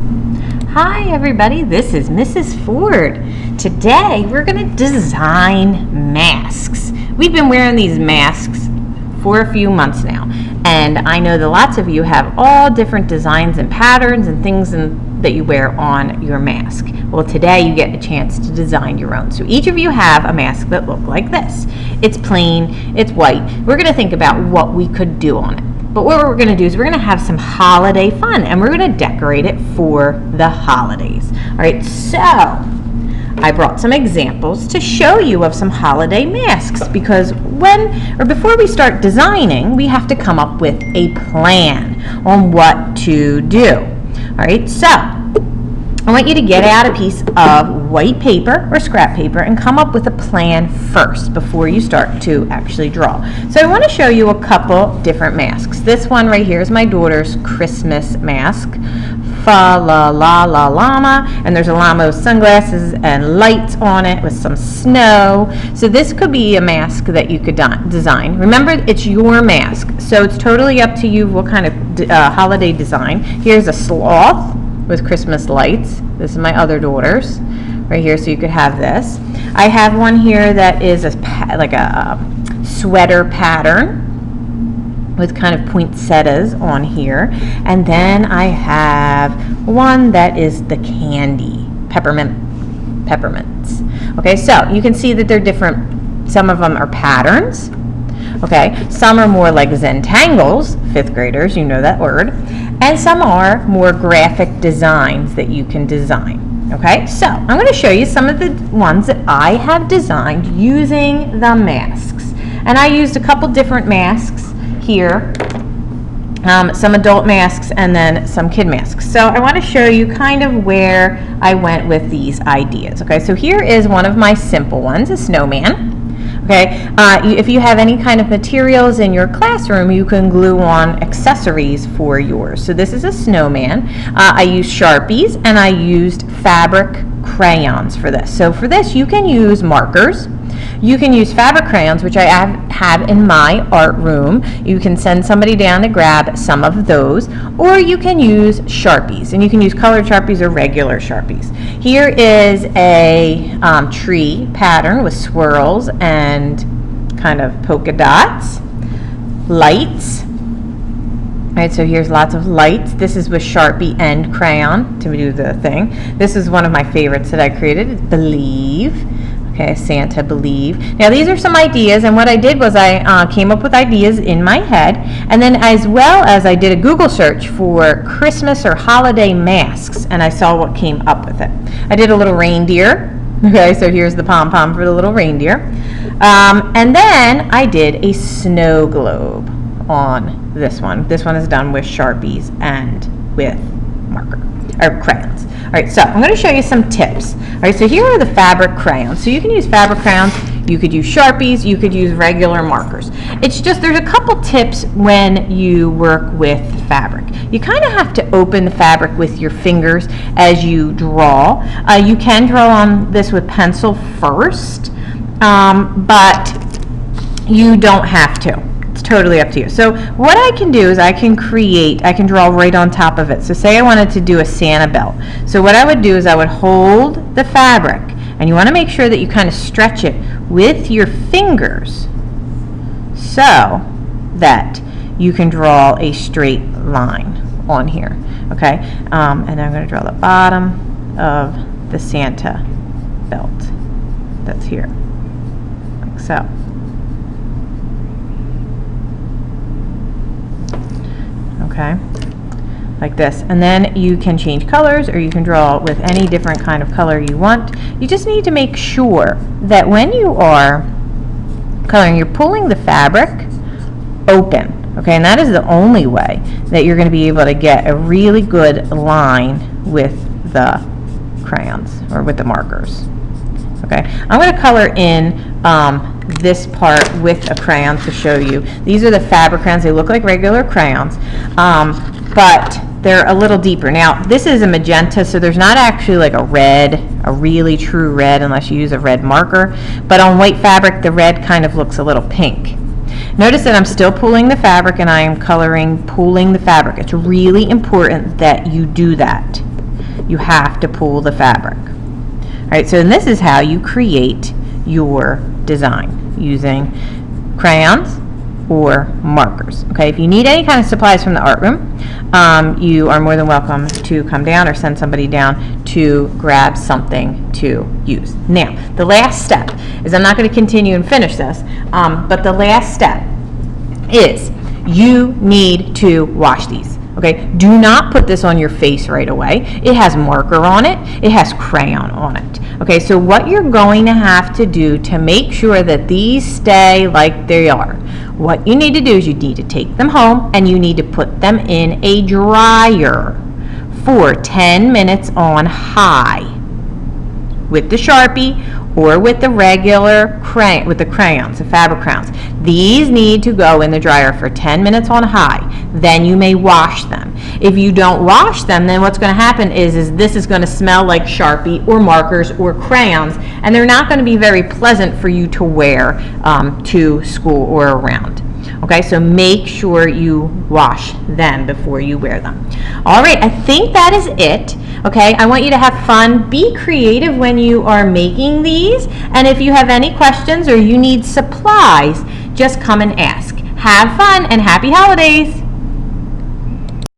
Hi everybody, this is Mrs. Ford. Today we're going to design masks. We've been wearing these masks for a few months now, and I know that lots of you have all different designs and patterns and things that you wear on your mask. Well, today you get a chance to design your own. So each of you have a mask that looks like this. It's plain, it's white. We're going to think about what we could do on it. But what we're going to do is we're going to have some holiday fun, and we're going to decorate it for the holidays. All right, so I brought some examples to show you of some holiday masks, because before we start designing, we have to come up with a plan on what to do. All right, so I want you to get out a piece of white paper or scrap paper and come up with a plan first before you start to actually draw. So I want to show you a couple different masks. This one right here is my daughter's Christmas mask. Fa la la la llama, and there's a llama with sunglasses and lights on it with some snow. So this could be a mask that you could design. Remember, it's your mask, so it's totally up to you what kind of holiday design. Here's a sloth with Christmas lights. This is my other daughter's right here, so you could have this. I have one here that is like a sweater pattern with kind of poinsettias on here, and then I have one that is the candy peppermints. Okay, so you can see that they're different. Some of them are patterns. Okay, some are more like Zentangles, 5th graders, you know that word, and some are more graphic designs that you can design. Okay, so I'm going to show you some of the ones that I have designed using the masks. And I used a couple different masks here, some adult masks and then some kid masks. So I want to show you kind of where I went with these ideas. Okay, so here is one of my simple ones, a snowman. Okay, if you have any kind of materials in your classroom, you can glue on accessories for yours. So this is a snowman. I used Sharpies and I used fabric crayons for this. So for this, you can use markers. You can use fabric crayons, which I have in my art room. You can send somebody down to grab some of those, or you can use Sharpies, and you can use colored Sharpies or regular Sharpies. Here is a tree pattern with swirls and kind of polka dots, lights. All right, so here's lots of lights. This is with Sharpie and crayon to do the thing. This is one of my favorites that I created, Believe. Okay, Santa Believe. Now these are some ideas, and what I did was I came up with ideas in my head, and then as well as I did a Google search for Christmas or holiday masks, and I saw what came up with it. I did a little reindeer. Okay, so here's the pom-pom for the little reindeer. And then I did a snow globe on this one. This one is done with Sharpies and with marker or crayons. All right, so I'm going to show you some tips. All right, so here are the fabric crayons. So you can use fabric crayons, you could use Sharpies, you could use regular markers. It's just there's a couple tips when you work with fabric. You kind of have to open the fabric with your fingers as you draw. You can draw on this with pencil first, but you don't have to. It's totally up to you. So what I can do is I can draw right on top of it. So say I wanted to do a Santa belt. So what I would do is I would hold the fabric, and you want to make sure that you kind of stretch it with your fingers so that you can draw a straight line on here. Okay, and then I'm going to draw the bottom of the Santa belt that's here, like so. Okay, like this, and then you can change colors, or you can draw with any different kind of color you want. You just need to make sure that when you are coloring, you're pulling the fabric open, okay, and that is the only way that you're going to be able to get a really good line with the crayons or with the markers. Okay, I'm going to color in this part with a crayon to show you. These are the fabric crayons. They look like regular crayons, but they're a little deeper. Now, this is a magenta, so there's not actually like a red, a really true red, unless you use a red marker. But on white fabric, the red kind of looks a little pink. Notice that I'm still pulling the fabric, and I am pulling the fabric. It's really important that you do that. You have to pull the fabric. All right, so this is how you create your design using crayons or markers. Okay, if you need any kind of supplies from the art room, you are more than welcome to come down or send somebody down to grab something to use. Now, the last step is, I'm not going to continue and finish this, but the last step is you need to wash these. Okay, do not put this on your face right away. It has marker on it. It has crayon on it. Okay, so what you're going to have to do to make sure that these stay like they are, what you need to do is you need to take them home and you need to put them in a dryer for 10 minutes on high with the Sharpie or with the regular crayon, with the crayons, the fabric crayons. These need to go in the dryer for 10 minutes on high. Then you may wash them. If you don't wash them, then what's going to happen is this is going to smell like Sharpie or markers or crayons, and they're not going to be very pleasant for you to wear to school or around. Okay, so make sure you wash them before you wear them. All right, I think that is it. Okay, I want you to have fun. Be creative when you are making these. And if you have any questions or you need supplies, just come and ask. Have fun and happy holidays.